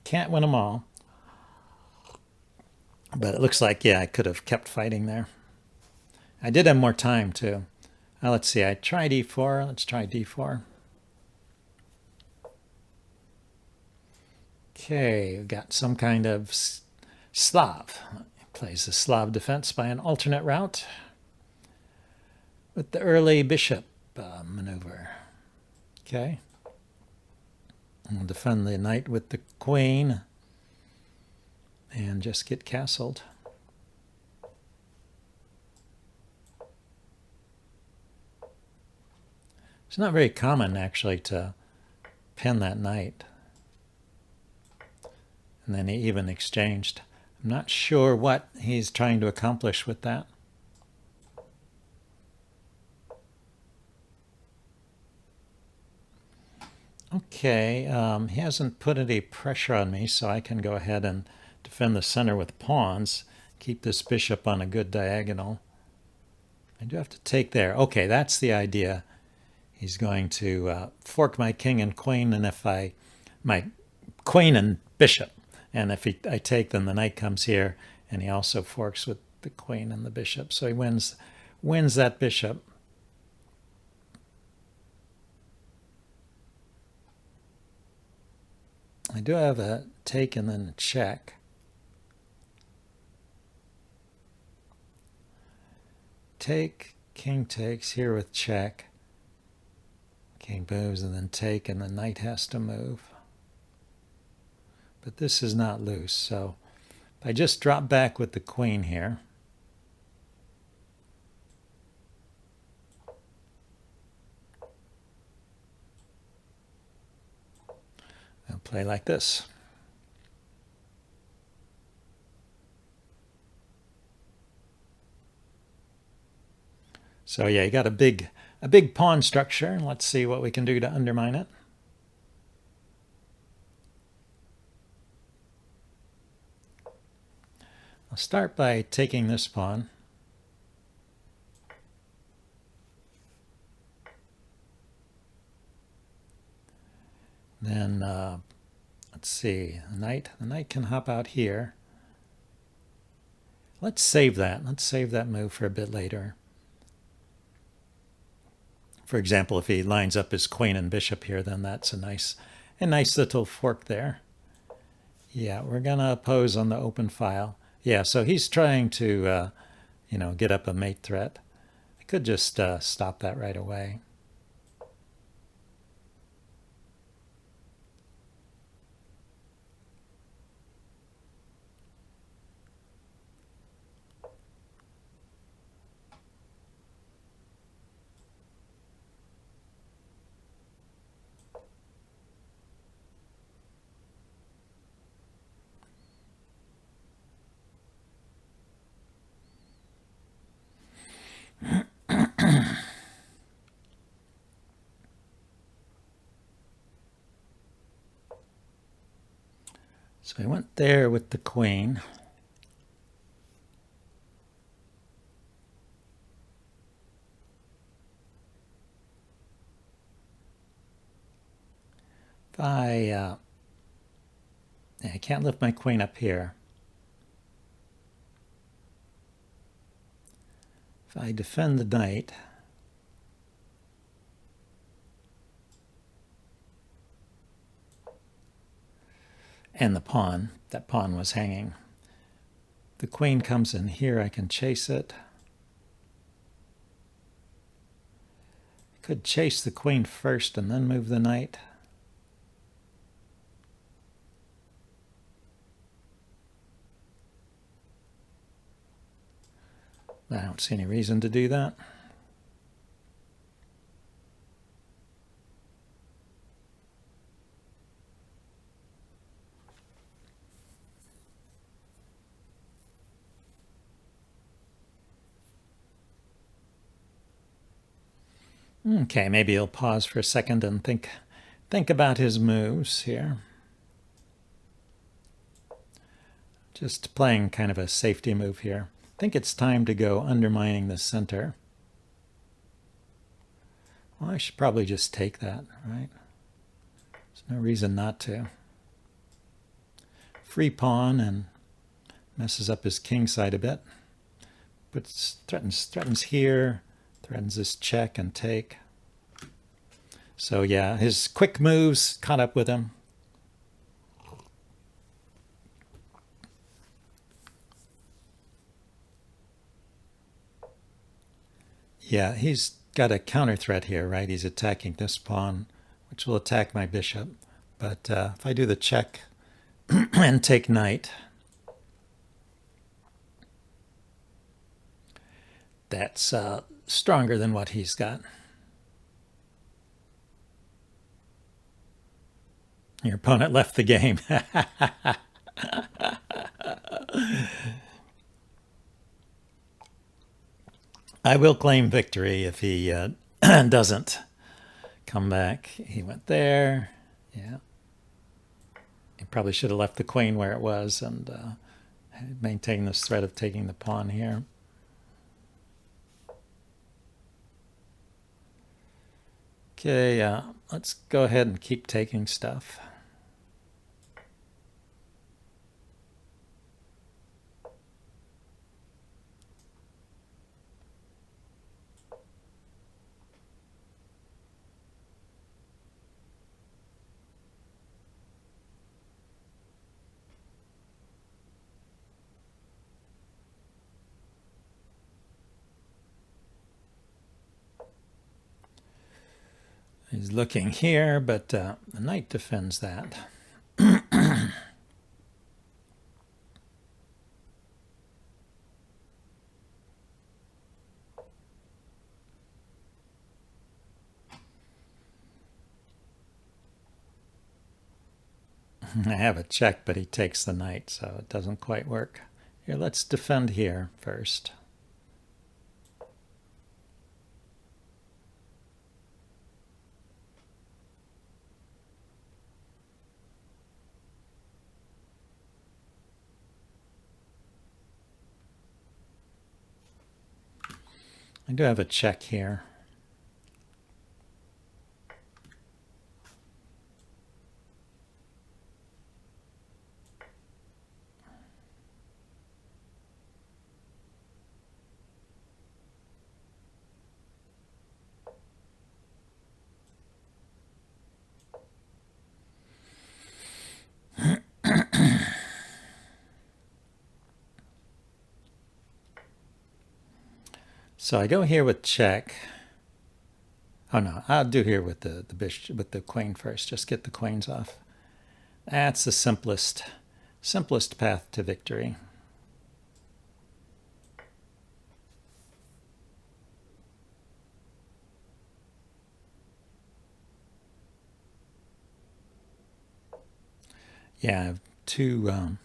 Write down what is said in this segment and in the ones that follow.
can't win them all. But it looks like, yeah, I could have kept fighting there. I did have more time, too. Let's see, I tried e4. Let's try d4. Okay, we've got some kind of Slav. Plays the Slav defense by an alternate route with the early bishop maneuver. Okay. We'll defend the knight with the queen and just get castled. It's not very common, actually, to pin that knight. And then he even exchanged. I'm not sure what he's trying to accomplish with that. Okay, he hasn't put any pressure on me, so I can go ahead and defend the center with pawns, keep this bishop on a good diagonal. I do have to take there. Okay, that's the idea. He's going to fork my king and queen, and if my queen and bishop, and if I take, then the knight comes here, and he also forks with the queen and the bishop. So he wins that bishop. I do have a take and then a check. Take, king takes here with check. King moves and then take, and the knight has to move. But this is not loose, so if I just drop back with the queen here, I'll play like this. So yeah, you got a big pawn structure. Let's see what we can do to undermine it. I'll start by taking this pawn. Then let's see, the knight can hop out here. Let's save that. Let's save that move for a bit later. For example, if he lines up his queen and bishop here, then that's a nice little fork there. Yeah, we're gonna oppose on the open file. Yeah, so he's trying to, get up a mate threat. I could just stop that right away. So I went there with the queen. If I can't lift my queen up here. If I defend the knight, and the pawn, that pawn was hanging. The queen comes in here, I can chase it. I could chase the queen first and then move the knight. I don't see any reason to do that. Okay, maybe he'll pause for a second and think about his moves here. Just playing kind of a safety move here. I think it's time to go undermining the center. Well, I should probably just take that, right? There's no reason not to. free pawn and messes up his king side a bit. But threatens here, threatens this check and take. So yeah, his quick moves caught up with him. Yeah, he's got a counter threat here, right? He's attacking this pawn, which will attack my bishop. But if I do the check and take knight, that's stronger than what he's got. Your opponent left the game. I will claim victory if he doesn't come back. He went there. Yeah. He probably should have left the queen where it was and maintained this threat of taking the pawn here. Okay, let's go ahead and keep taking stuff. He's looking here, but the knight defends that. I have a check, but he takes the knight, so it doesn't quite work. Here, let's defend here first. I do have a check here. So I go here with check. Oh no, I'll do here with the bishop, with the queen first. Just get the queens off. That's the simplest path to victory. Yeah, I have two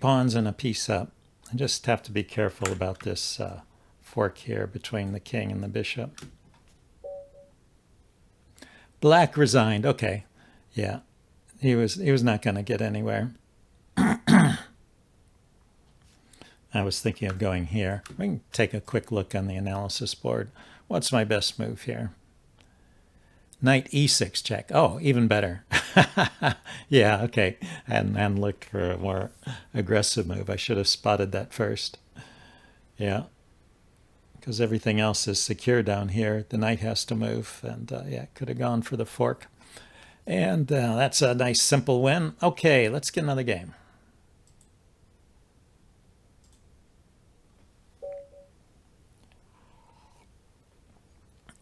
pawns and a piece up. I just have to be careful about this fork here between the king and the bishop. Black resigned. Okay, yeah, he was not going to get anywhere. I was thinking of going here. We can take a quick look on the analysis board. What's my best move here? Knight e6 check. Oh, even better. Yeah, okay. And looked for a more aggressive move. I should have spotted that first. Yeah. Because everything else is secure down here. The knight has to move. And yeah, could have gone for the fork. And that's a nice simple win. Okay, let's get another game.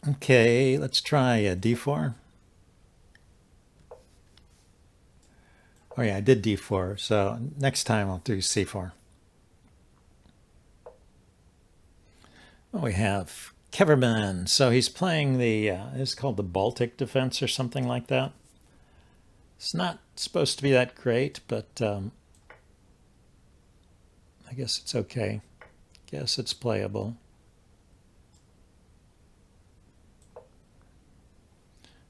Okay, let's try a d4. Oh yeah, I did d4, so next time I'll do c4. Oh, we have Keverman. So he's playing the, it's called the Baltic Defense or something like that. It's not supposed to be that great, but I guess it's okay. Guess it's playable.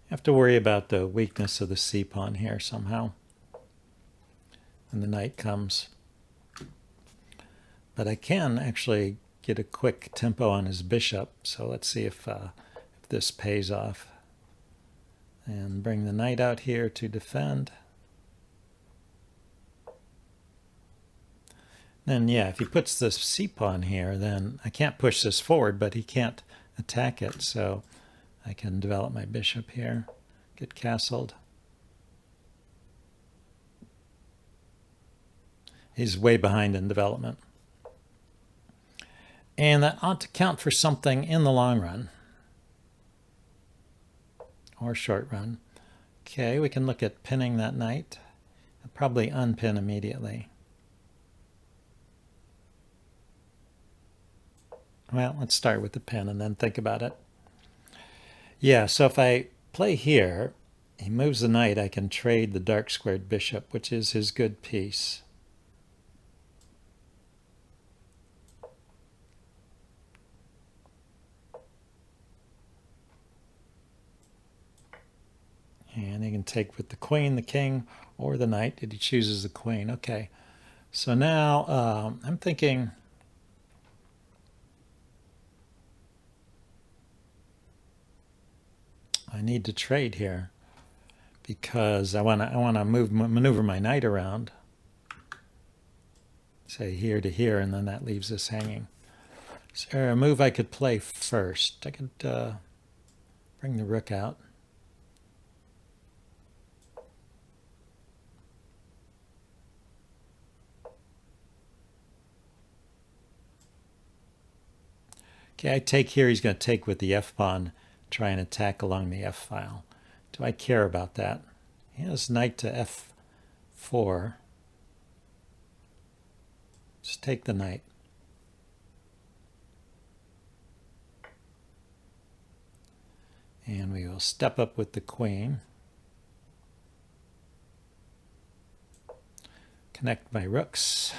Have to worry about the weakness of the c-pawn here somehow when the knight comes. But I can actually get a quick tempo on his bishop, so let's see if this pays off. And bring the knight out here to defend. Then, yeah, if he puts the c-pawn here, then I can't push this forward, but he can't attack it. So I can develop my bishop here, get castled. He's way behind in development. And that ought to count for something in the long run. Or short run. Okay, we can look at pinning that knight. I'll probably unpin immediately. Well, let's start with the pin and then think about it. Yeah, so if I play here, he moves the knight, I can trade the dark squared bishop, which is his good piece. And he can take with the queen, the king, or the knight. He chooses the queen. Okay, so now I'm thinking I need to trade here because I want to maneuver my knight around, say here to here, and then that leaves us hanging. Is there a move I could play first? I could bring the rook out. Okay, I take here. He's going to take with the f-pawn, try and attack along the f-file. Do I care about that? He has knight to f4. Just take the knight. And we will step up with the queen. Connect my rooks.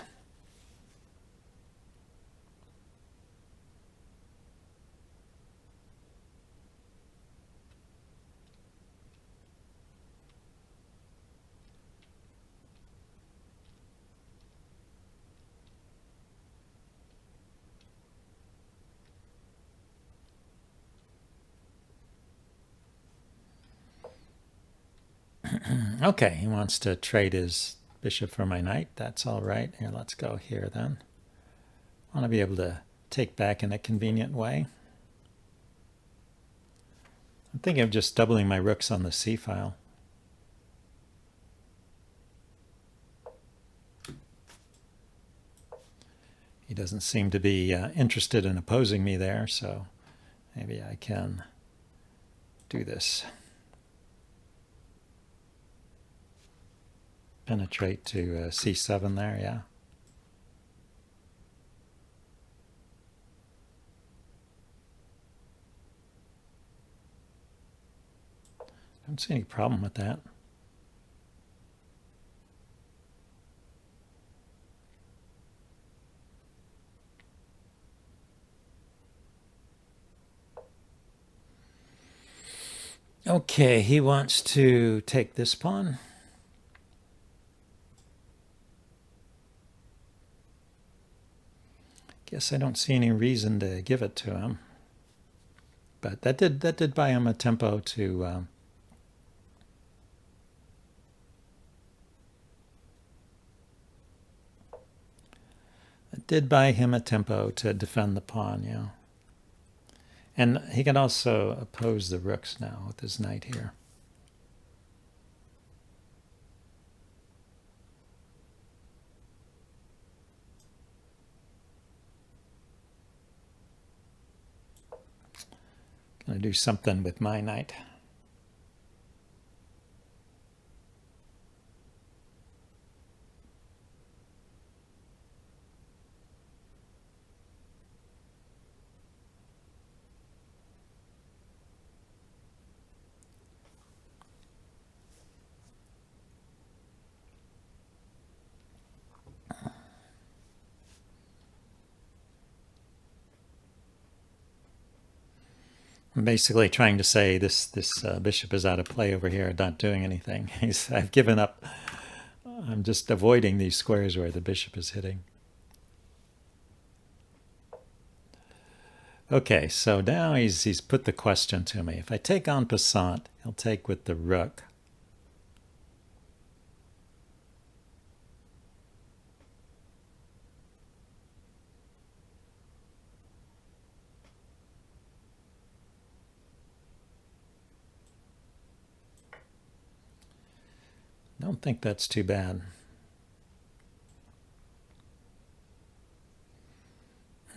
Okay, he wants to trade his bishop for my knight. That's all right. Here, let's go here then. I want to be able to take back in a convenient way. I'm thinking of just doubling my rooks on the c-file. He doesn't seem to be interested in opposing me there, so maybe I can do this. Penetrate to c7 there, yeah. Don't see any problem with that. Okay, he wants to take this pawn. Guess I don't see any reason to give it to him. But that did buy him a tempo to defend the pawn, yeah. And he can also oppose the rooks now with his knight here. Gonna do something with my knight. I'm basically trying to say this bishop is out of play over here, not doing anything. I've given up. I'm just avoiding these squares where the bishop is hitting. Okay, so now he's put the question to me. If I take en passant, he'll take with the rook. Don't think that's too bad.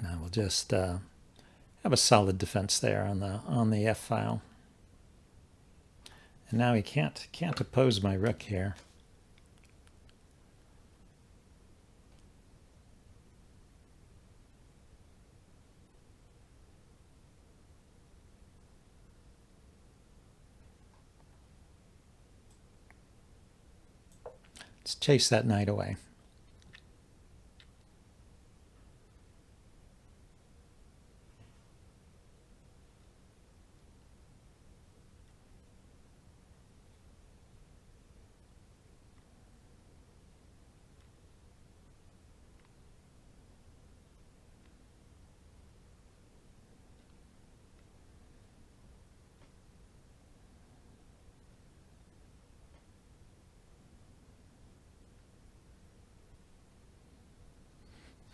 Now we'll just have a solid defense there on the F file. And now he can't oppose my rook here. Let's chase that knight away.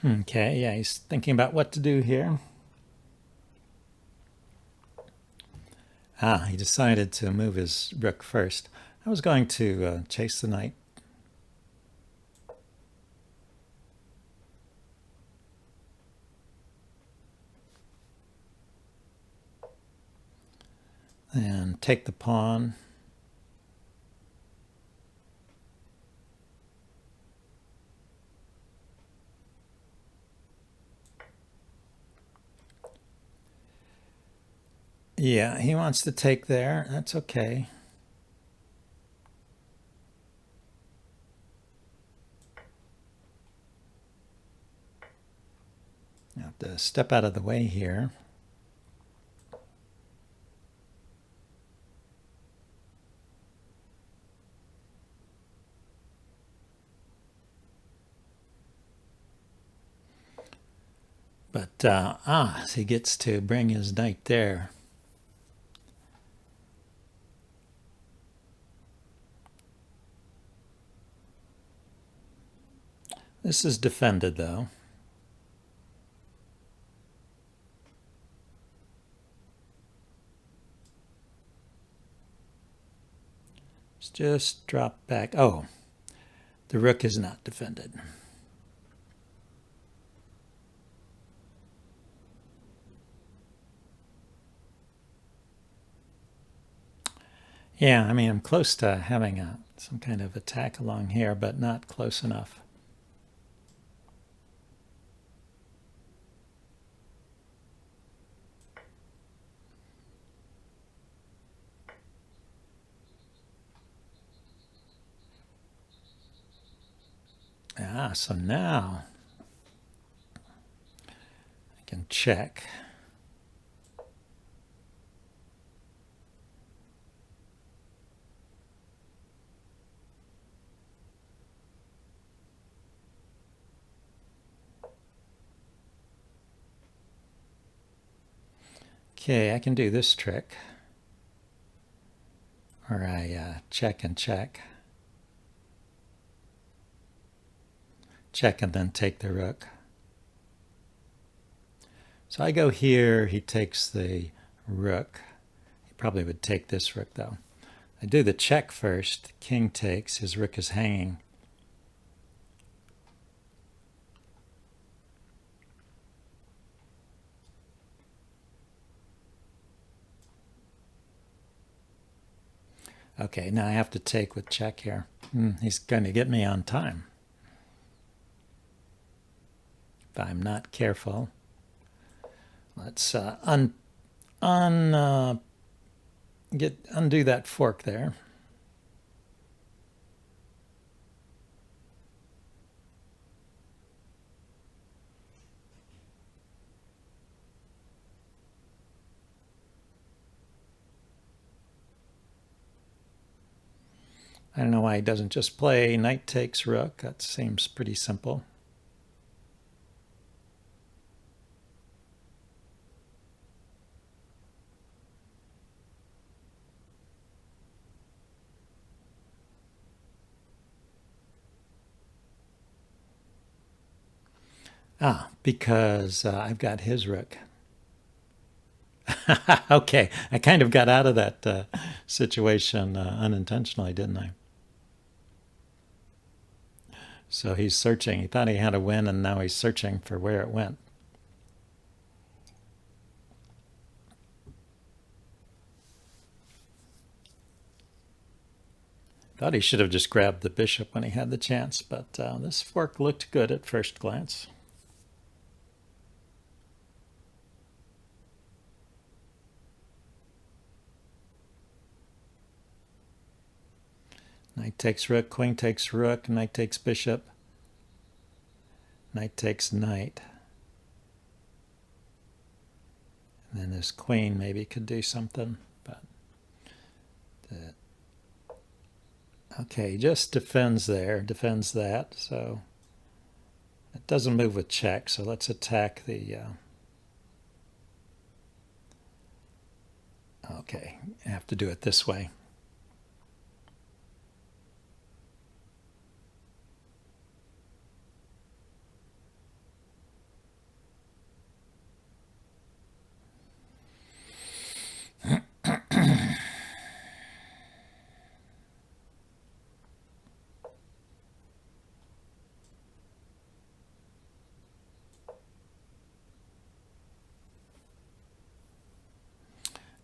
Okay, yeah, he's thinking about what to do here. He decided to move his rook first. I was going to chase the knight. And take the pawn. Yeah, he wants to take there. That's okay. I have to step out of the way here. But, so he gets to bring his knight there. This is defended, though. Let's just drop back. Oh, the rook is not defended. Yeah, I mean, I'm close to having some kind of attack along here, but not close enough. So now I can check. Okay, I can do this trick. Or I check and check. Check and then take the rook. So I go here, he takes the rook. He probably would take this rook, though. I do the check first. King takes, his rook is hanging. Okay, now I have to take with check here. He's going to get me on time. If I'm not careful. Let's undo that fork there. I don't know why he doesn't just play knight takes rook. That seems pretty simple. Because I've got his rook. Okay, I kind of got out of that situation unintentionally, didn't I? So he's searching. He thought he had a win, and now he's searching for where it went. Thought he should have just grabbed the bishop when he had the chance, but this fork looked good at first glance. Knight takes rook, queen takes rook, knight takes bishop, knight takes knight. And then this queen maybe could do something, but okay, he just defends there, defends that, so it doesn't move with check, so let's attack the... okay, I have to do it this way.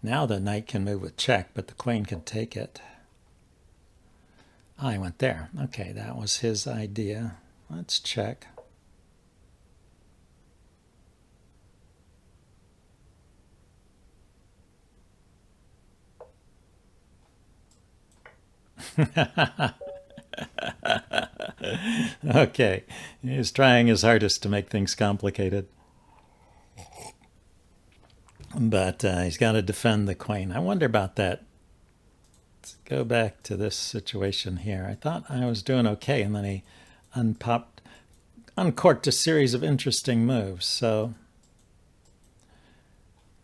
Now the knight can move with check, but the queen can take it. I went there. Okay, that was his idea. Let's check. Okay, he's trying his hardest to make things complicated. But he's got to defend the queen. I wonder about that. Let's go back to this situation here. I thought I was doing okay, and then he uncorked a series of interesting moves. So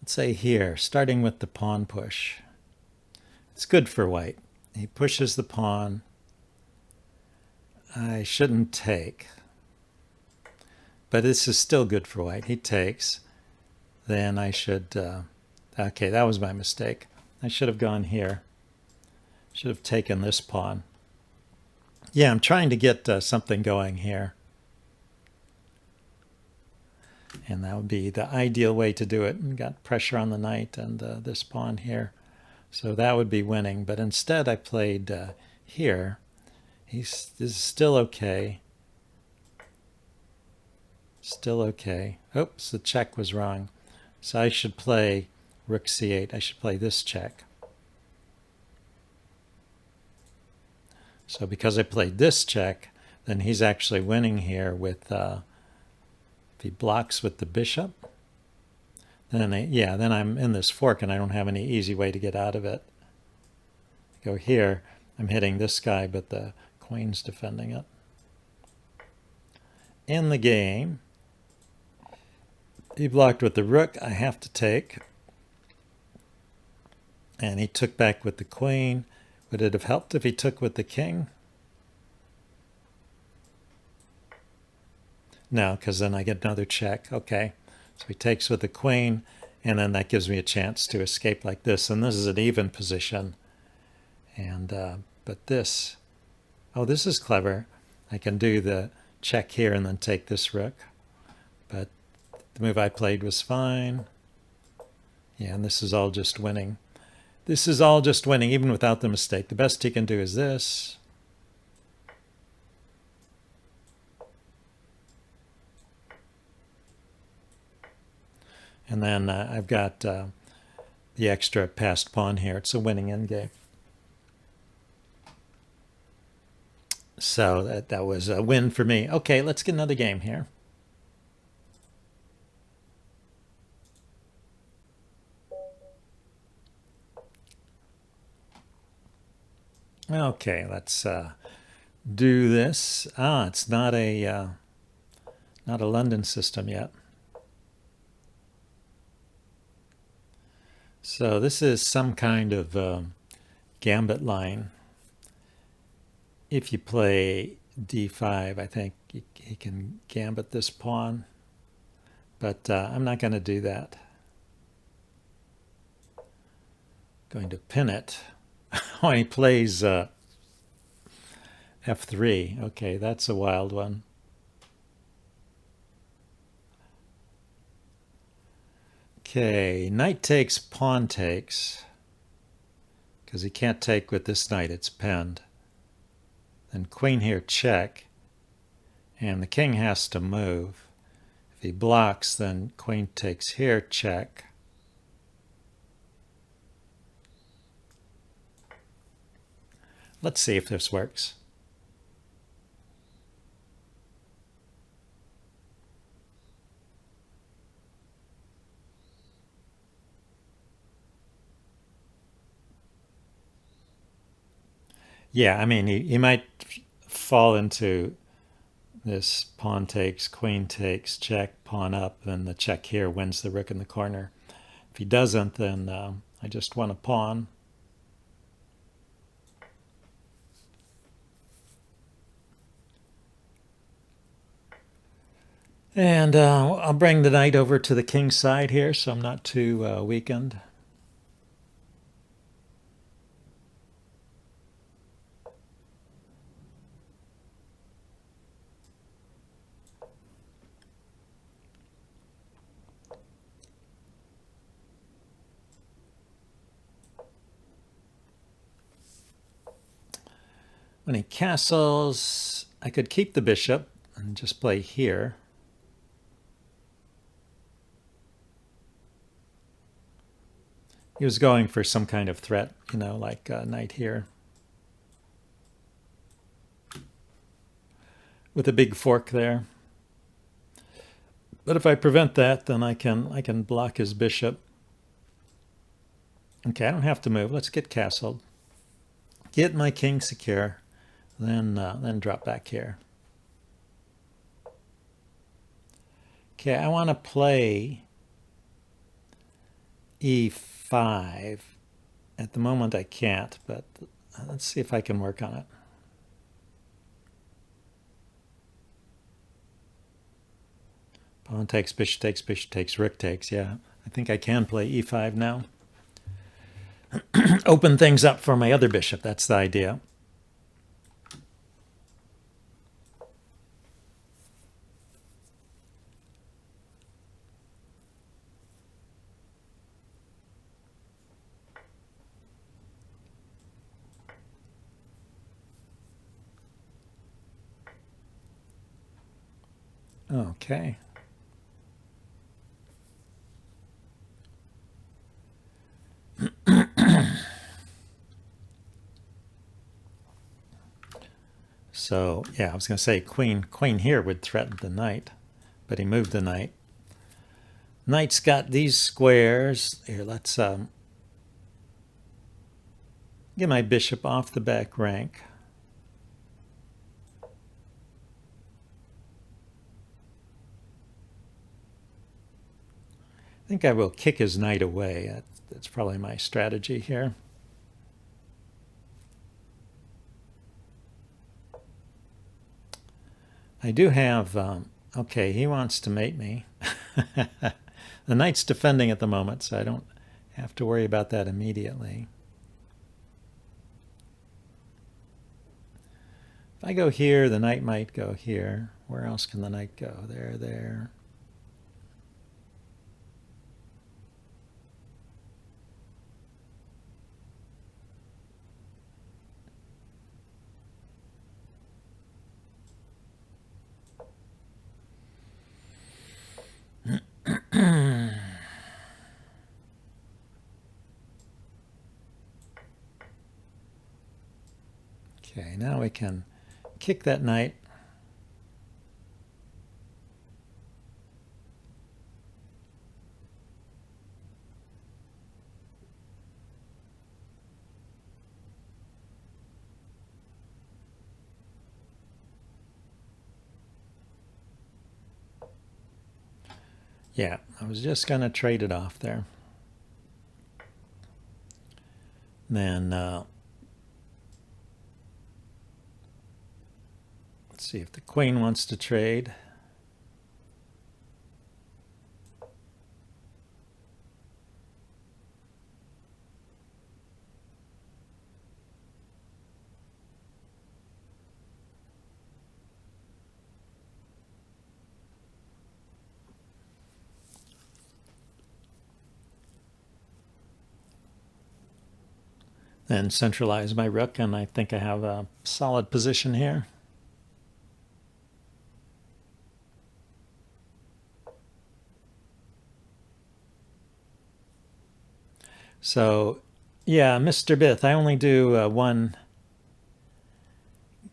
let's say here, starting with the pawn push. It's good for white. He pushes the pawn. I shouldn't take. But this is still good for white. He takes. Then I should... okay, that was my mistake. I should have gone here. Should have taken this pawn. Yeah, I'm trying to get something going here. And that would be the ideal way to do it. And got pressure on the knight and this pawn here. So that would be winning. But instead I played here. This is still okay. Still okay. Oops, the check was wrong. So I should play rook c8. I should play this check. So because I played this check, then he's actually winning here with, if he blocks with the bishop, then then I'm in this fork and I don't have any easy way to get out of it. Go here, I'm hitting this guy, but the queen's defending it. In the game, he blocked with the rook, I have to take. And he took back with the queen. Would it have helped if he took with the king? No, because then I get another check. Okay, so he takes with the queen, and then that gives me a chance to escape like this. And this is an even position. And but this, oh, this is clever. I can do the check here and then take this rook. But the move I played was fine. Yeah, and this is all just winning. This is all just winning, even without the mistake. The best he can do is this. And then I've got the extra passed pawn here. It's a winning endgame. So that was a win for me. Okay, let's get another game here. Okay, let's do this. It's not a London system yet. So this is some kind of gambit line. If you play d5, I think he can gambit this pawn. But I'm not going to do that. Going to pin it. Oh, he plays f3. Okay, that's a wild one. Okay, knight takes, pawn takes. Because he can't take with this knight, it's pinned. Then queen here, check. And the king has to move. If he blocks, then queen takes here, check. Let's see if this works. Yeah, I mean, he might fall into this pawn takes, queen takes, check, pawn up, then the check here wins the rook in the corner. If he doesn't, then I just won a pawn. And I'll bring the knight over to the king's side here so I'm not too weakened. When he castles, I could keep the bishop and just play here. He was going for some kind of threat, you know, like knight here. With a big fork there. But if I prevent that, then I can block his bishop. Okay, I don't have to move. Let's get castled. Get my king secure, then drop back here. Okay, I want to play e5. At the moment I can't, but let's see if I can work on it. Pawn takes, bishop takes, rook takes. Yeah, I think I can play e5 now. Open things up for my other bishop. That's the idea. Okay. So, yeah, I was going to say queen here would threaten the knight, but he moved the knight. Knight's got these squares. Here, let's get my bishop off the back rank. I think I will kick his knight away. That's probably my strategy here. I do have, okay, he wants to mate me. The knight's defending at the moment, so I don't have to worry about that immediately. If I go here, the knight might go here. Where else can the knight go? There. Okay, now we can kick that knight. Yeah, I was just going to trade it off there. Then let's see if the queen wants to trade. Then centralize my rook, and I think I have a solid position here. So, yeah, Mr. Bith, I only do one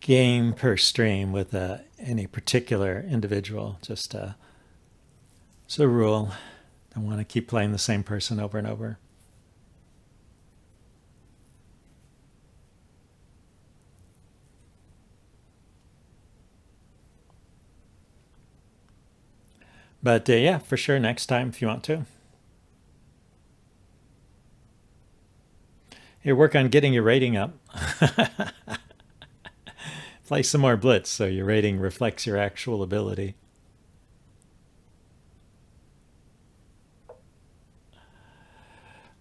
game per stream with any particular individual. Just it's a rule. Don't want to keep playing the same person over and over. But yeah, for sure, next time if you want to. Here, work on getting your rating up. Play some more blitz so your rating reflects your actual ability.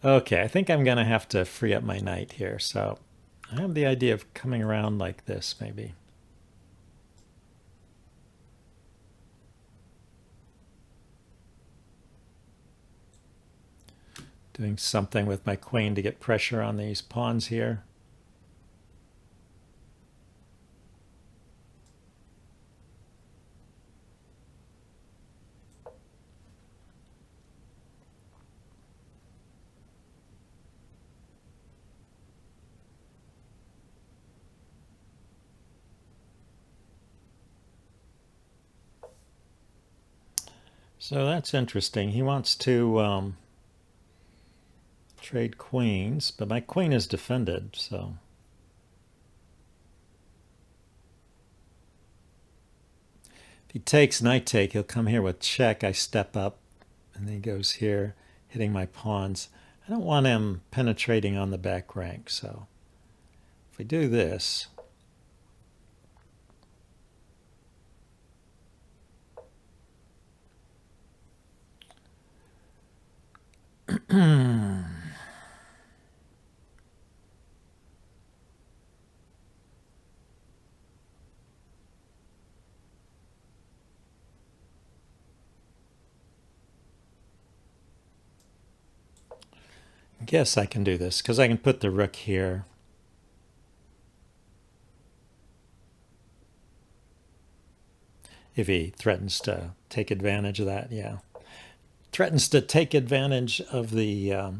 Okay, I think I'm going to have to free up my knight here. So I have the idea of coming around like this, maybe. Doing something with my queen to get pressure on these pawns here. So that's interesting. He wants to trade queens, but my queen is defended, so. If he takes knight take, he'll come here with check. I step up, and then he goes here, hitting my pawns. I don't want him penetrating on the back rank, so if we do this, I guess I can do this because I can put the rook here. If he threatens to take advantage of that, yeah. Threatens to take advantage of the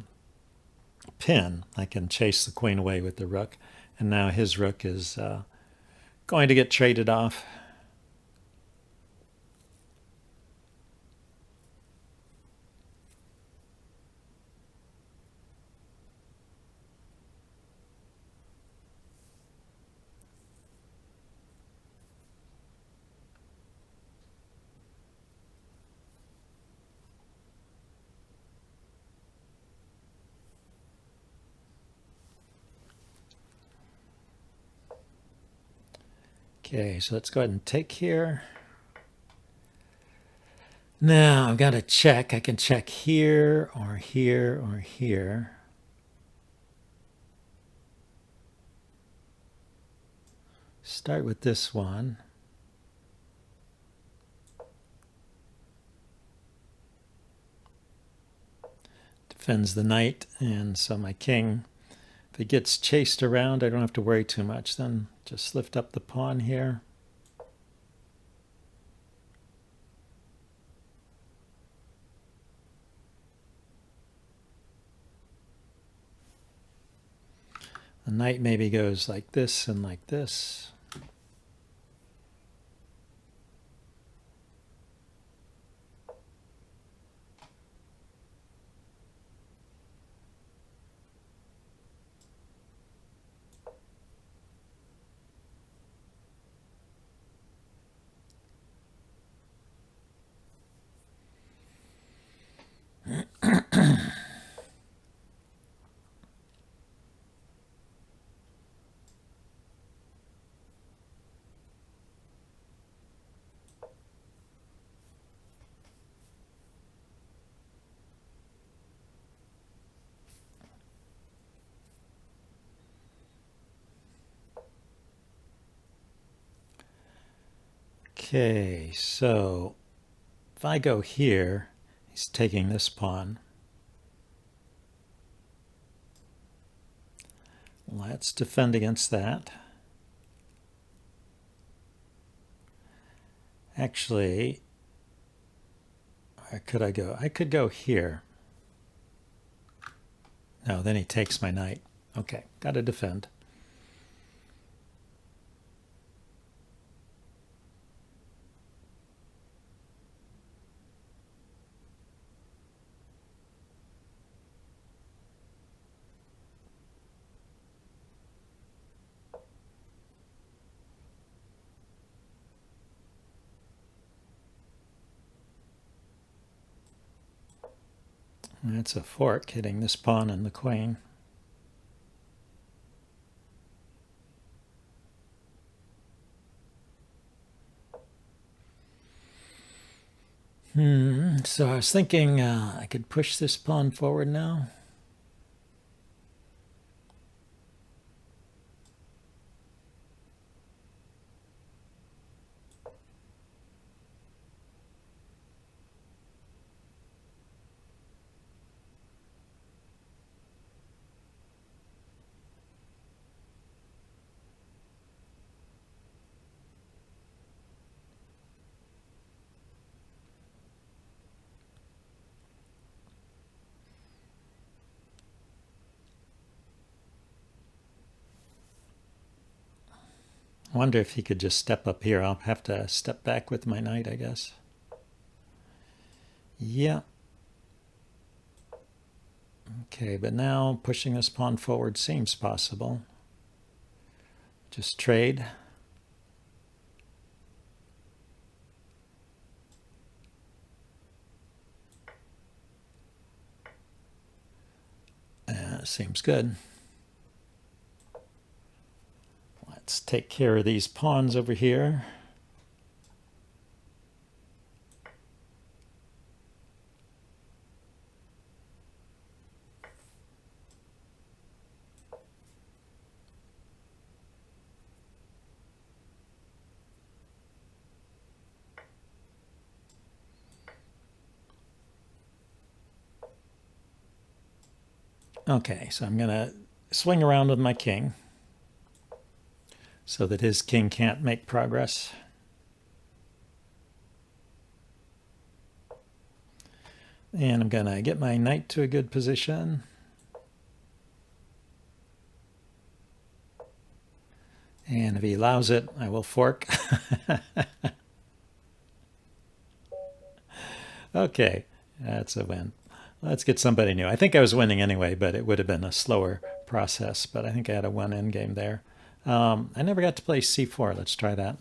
pin. I can chase the queen away with the rook. And now his rook is going to get traded off. Okay, so let's go ahead and take here. Now I've got to check. I can check here or here or here. Start with this one. Defends the knight, and so my king, if it gets chased around, I don't have to worry too much. Then just lift up the pawn here. The knight maybe goes like this and like this. Okay, so if I go here, he's taking this pawn. Let's defend against that. Actually, where could I go? I could go here. No, then he takes my knight. Okay, got to defend. That's a fork hitting this pawn and the queen. So I was thinking I could push this pawn forward now. I wonder if he could just step up here. I'll have to step back with my knight, I guess. Yeah. Okay, but now pushing this pawn forward seems possible. Just trade. Seems good. Let's take care of these pawns over here. Okay, so I'm going to swing around with my king so that his king can't make progress. And I'm going to get my knight to a good position. And if he allows it, I will fork. Okay, that's a win. Let's get somebody new. I think I was winning anyway, but it would have been a slower process. But I think I had a one endgame there. I never got to play c4. Let's try that.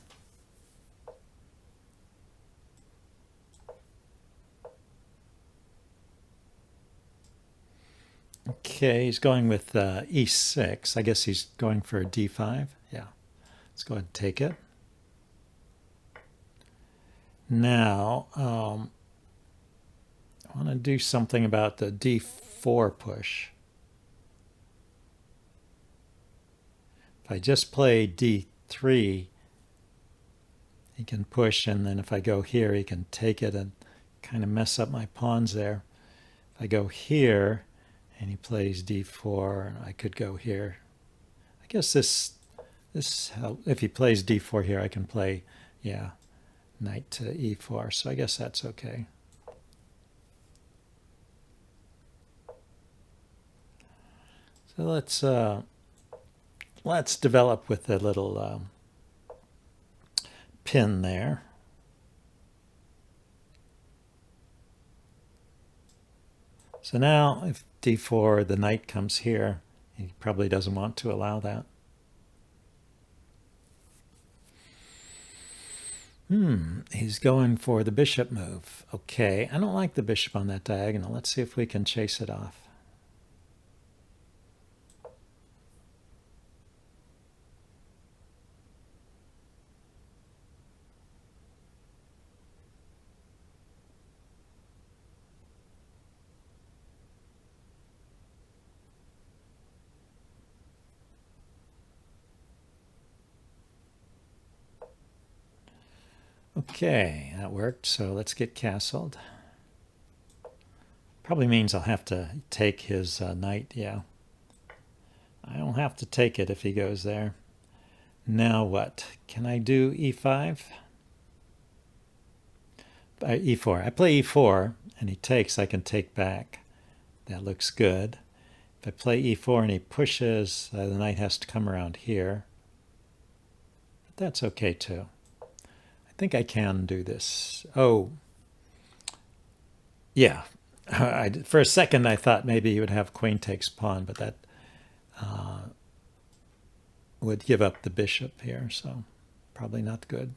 Okay, he's going with e6. I guess he's going for d5. Yeah, let's go ahead and take it. Now, I want to do something about the d4 push. If I just play d3, he can push, and then if I go here, he can take it and kind of mess up my pawns there. If I go here, and he plays d4, I could go here. I guess this if he plays d4 here, I can play, yeah, knight to e4. So I guess that's okay. So let's develop with a little pin there. So now if d4, the knight comes here, he probably doesn't want to allow that. He's going for the bishop move. Okay, I don't like the bishop on that diagonal. Let's see if we can chase it off. Okay, that worked. So let's get castled. Probably means I'll have to take his knight, yeah. I don't have to take it if he goes there. Now what? Can I do e5? E4. I play e4 and he takes, I can take back. That looks good. If I play e4 and he pushes, the knight has to come around here. But that's okay too. I think I can do this. Oh, yeah. For a second I thought maybe he would have queen takes pawn, but that would give up the bishop here, so probably not good.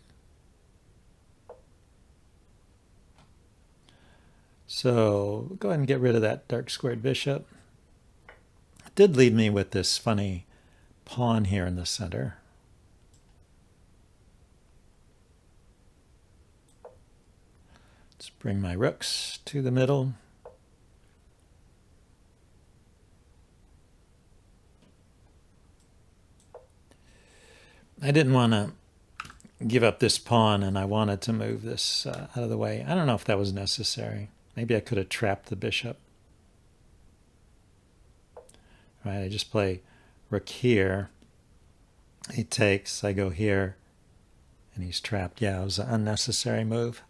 So go ahead and get rid of that dark squared bishop. It did leave me with this funny pawn here in the center. Let's bring my rooks to the middle. I didn't want to give up this pawn, and I wanted to move this out of the way. I don't know if that was necessary. Maybe I could have trapped the bishop. Right, I just play rook here. He takes, I go here, and he's trapped. Yeah, it was an unnecessary move.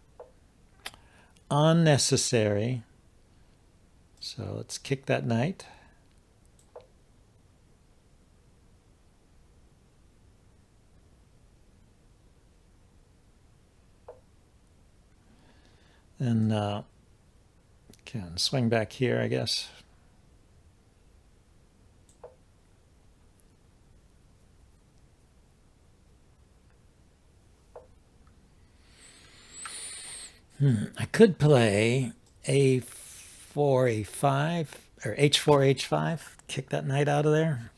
Unnecessary. So let's kick that knight. Then can swing back here, I guess. I could play a4, a5, or h4, h5, kick that knight out of there.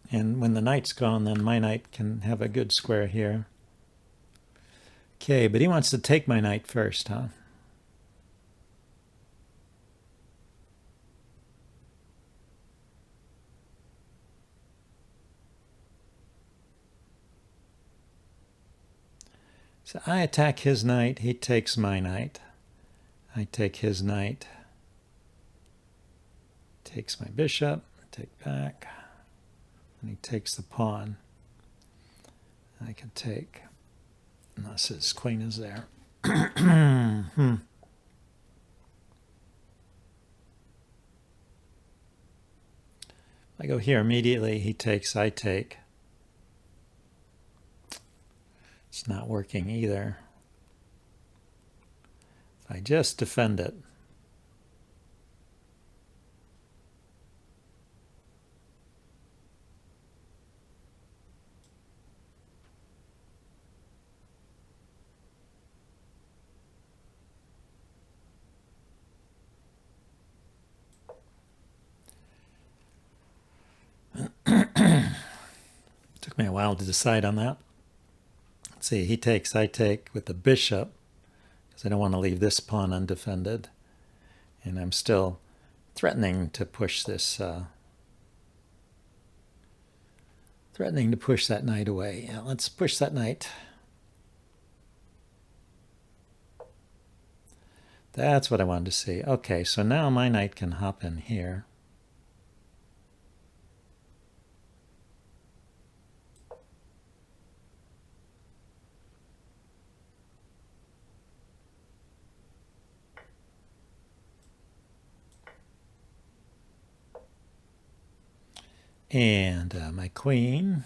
And when the knight's gone, then my knight can have a good square here. Okay, but he wants to take my knight first, huh? So I attack his knight, he takes my knight. I take his knight, takes my bishop, take back, and he takes the pawn. I can take, unless his queen is there. I go here immediately, he takes, I take. It's not working either. If I just defend it. Took me a while to decide on that. Let's see, he takes, I take with the bishop, because I don't want to leave this pawn undefended. And I'm still threatening to push this, threatening to push that knight away. Yeah, let's push that knight. That's what I wanted to see. Okay, so now my knight can hop in here. And my queen.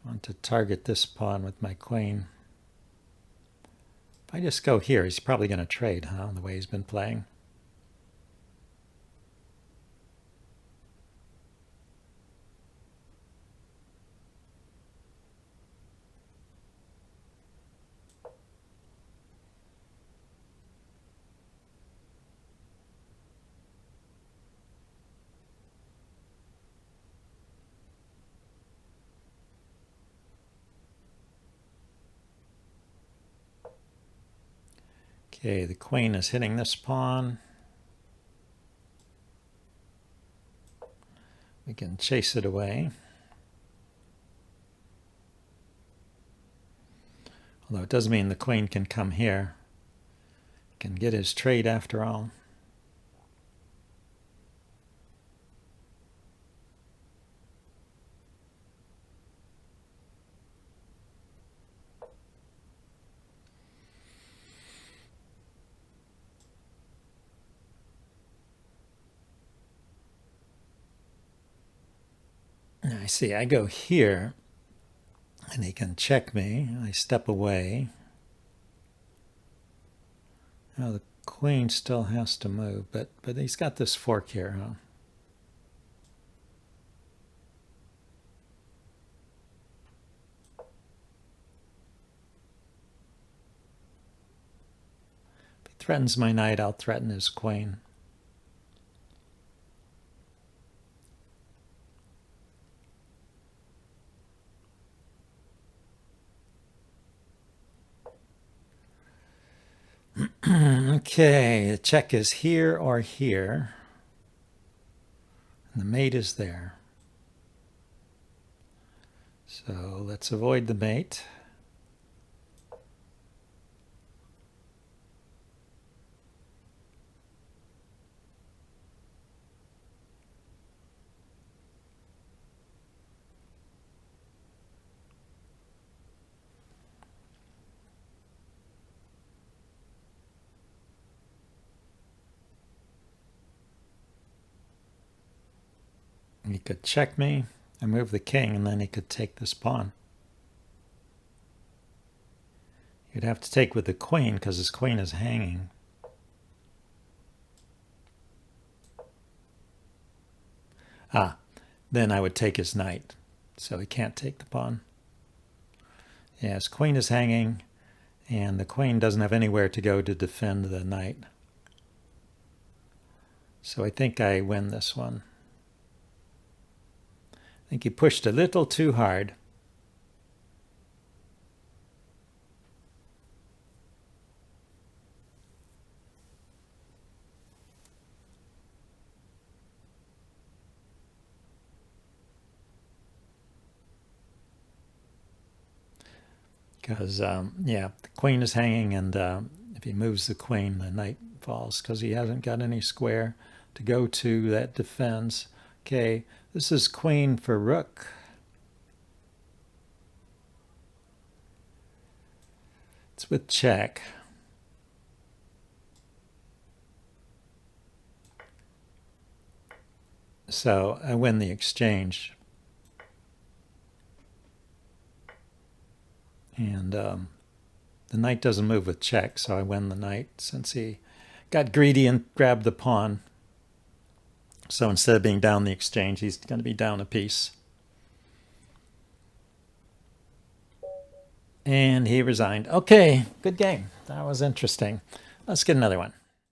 I want to target this pawn with my queen. If I just go here, he's probably going to trade, huh, the way he's been playing. Okay, the queen is hitting this pawn. We can chase it away. Although it does mean the queen can come here. Can get his trade after all. I see, I go here, and he can check me. I step away. Now the queen still has to move, but he's got this fork here, huh? If he threatens my knight, I'll threaten his queen. Okay, the check is here or here. And the mate is there. So let's avoid the mate. He could check me and move the king, and then he could take this pawn. You'd have to take with the queen because his queen is hanging. Then I would take his knight, so he can't take the pawn. Yeah, his queen is hanging, and the queen doesn't have anywhere to go to defend the knight. So I think I win this one. I think he pushed a little too hard. Because, yeah, the queen is hanging, and if he moves the queen, the knight falls because he hasn't got any square to go to that defends. Okay, this is queen for rook. It's with check. So I win the exchange. And the knight doesn't move with check, so I win the knight since he got greedy and grabbed the pawn. So instead of being down the exchange, he's going to be down a piece. And he resigned. Okay, good game. That was interesting. Let's get another one.